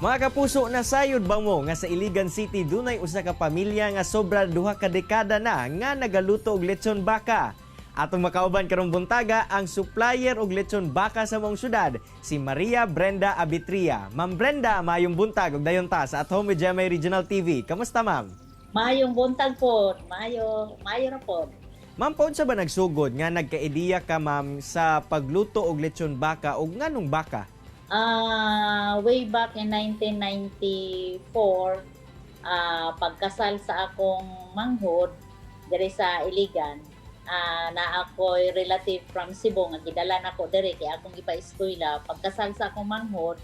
Mga kapuso, nasayod ba mo nga sa Iligan City dunay usa ka pamilya nga sobra duha ka dekada na nga nagaluto og lechon baka? Atong makauban karong buntaga ang supplier og lechon baka sa mong syudad, si Maria Brenda Abitria. Ma'am Brenda, mayong buntag og dayon ta sa At Home with GMA Regional TV. Kamusta, ma'am? Mayong buntag po, mayo ra po. Ma'am, paun sa ba nagsugod nga nagka-ideya ka, ma'am, sa pagluto og lechon baka og nganong baka? Way back in 1994, pagkasal sa akong manghod diri sa Iligan, na ako'y relative from Cebu nga gidala nako diri kay akong ipa-eskwela. Pagkasal sa akong manghod,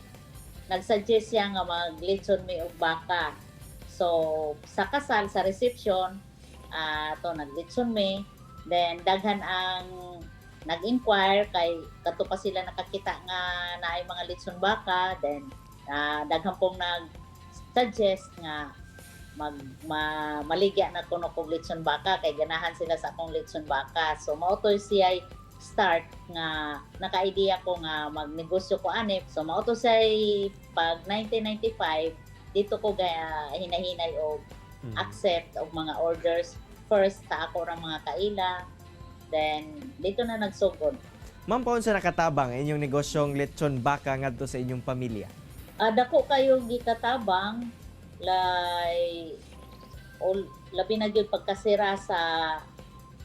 nagsuggest siya nga maglechon mi og baka. So sa kasal, sa reception, naglechon mi. Then daghan ang nag-inquire kay kadto pa sila nakakita nga naay mga lechon baka. Then daghan pong nag-suggest nga maligya na kuno kog lechon baka kay ganahan sila sa akong lechon baka. So mao to siya start nga naka-idea ko nga magnegosyo ko ani. So mao to siya pag 1995 dito ko gaya hinahinay og accept og mga orders first sa ako ra mga kaila. Then dito na nagsugod. Ma'am, paun sa nakatabang inyong negosyong lechon baka ngadto sa inyong pamilya? Dako kayo gikatabang labi na gyud pagkasira sa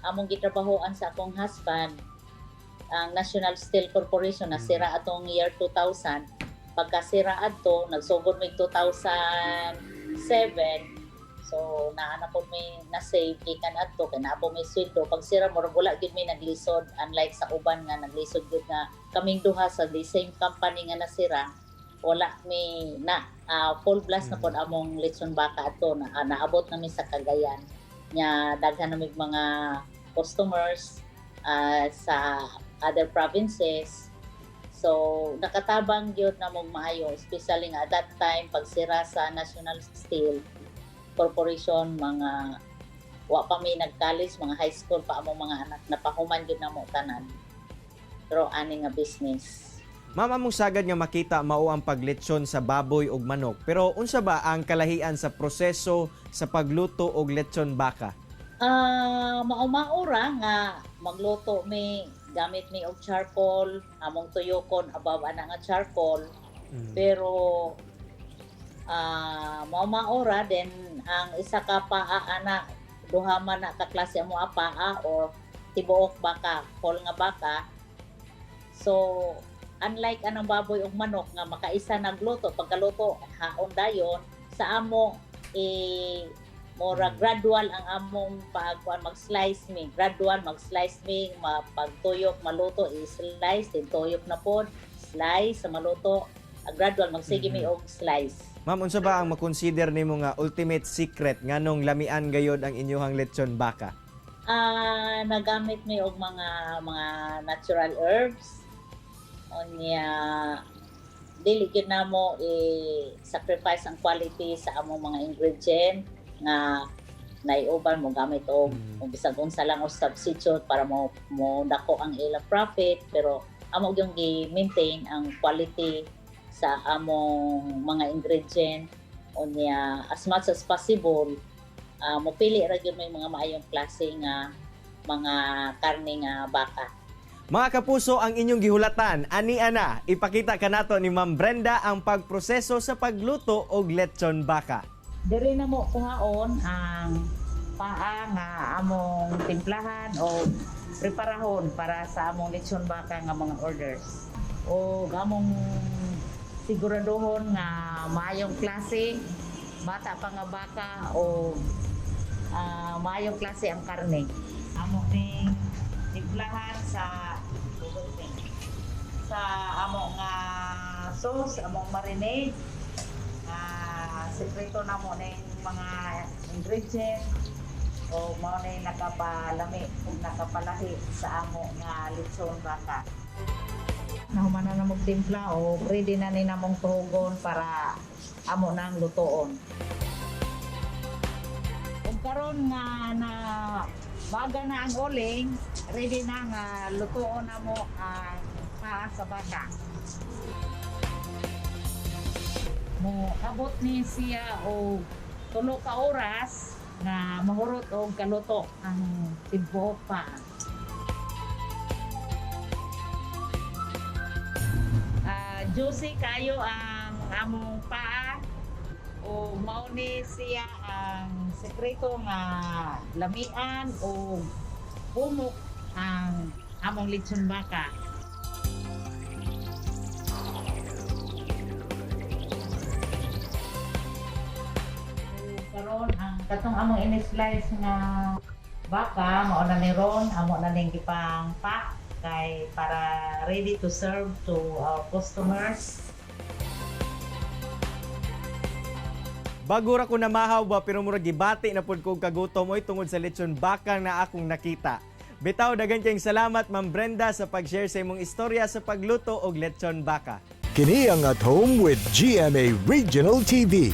among gitrabahoan sa akong husband, ang National Steel Corporation nasira atong year 2000. Pagkasira adto nagsugod mig 2007. So naana po may na-save gikan adto kay naa po may sweldo. Pag sira mo wala gyud may naglisod, unlike sa uban nga naglisod gyud nga kaming duha sa the same company nga nasira. Wala may full blast na po among lechon baka ato na naabot namin sa Cagayan nya daghan namig mga customers sa other provinces. So nakatabang gyud na mong maayo, especially nga at that time pagsira sa National Steel Corporation, mga wa pa may nag-college, mga high school pa among mga anak, napahuman gyud namo tanan. Pero ani nga business. Ma'am, among sagad nga makita mao ang paglechon sa baboy ug manok. Pero unsa ba ang kalahian sa proseso sa pagluto og lechon baka? Mao-maura nga magluto mi gamit mi og charcoal, among tuyokon above ana nga charcoal. Pero mao-maura then ang isa ka paa ana duha man na ka klase mo paa or tibuok baka, whole nga baka. So unlike anang baboy ug manok nga makaisa nagluto, pagkaluto haon dayon, sa amo mora gradual ang among mag-slice mi, gradual mag-slice mi, pagtuyok maluto i-slice din tuyok na pod, slice sa maluto, gradual magsige mi og slice. Ma'am, unsa ba ang makonsider nimo nga ultimate secret nganong lamian gayod ang inyong lechon baka? Nagamit mi og mga natural herbs. Onya dili gyud namo i-sacrifice ang quality sa among mga ingredient nga naiuban mo gamit og bisag unsa lang o substitute para mo dako ang ilang profit, pero amo gyud gi-maintain ang quality sa among mga ingredient. Onya as much as possible mopili ra gyud may mga maayong klase nga mga karne nga baka. Mga kapuso, ang inyong gihulatan, ani-ana, ipakita ka nato ni Ma'am Brenda ang pagproseso sa pagluto og lechon baka. Diri na mo kuhaon ang paa nga among timplahan o preparahon para sa among lechon baka nga mga orders. O among siguraduhon nga maayong klase, bata pa nga baka o maayong klase ang karne. Among ning timplahan sa among sauce, among marinade, sekreto na mo ning mga ingredient o mao na nakapalami ug nakapalahi sa among nga lechon baka. Nahuman na namong timpla o ready na ni namong tugon para amo nang lutoon. Kung karon nga na baga na ang uling, ready na nga lutoon na mo ang paa sa baka. mo abot ni siya o tulo ka oras nga mahurot og kaluto ang tibuok pa. Juicy kayo ang among paa o mao ni siya ang sekreto nga lamian o bumok ang among lechon baka. Karon ang katong among in-slice nga baka mao na ni ron amo na ning gipang pack kay para ready to serve to our customers. Bago ra ko namahaw ba pero murag gibati na pud kog kagutom oy tungod sa lechon baka na akong nakita. Bitaw dagan kayong salamat Ma'am Brenda sa pag-share sa imong istorya sa pagluto og lechon baka. Kini ang At Home with GMA Regional TV.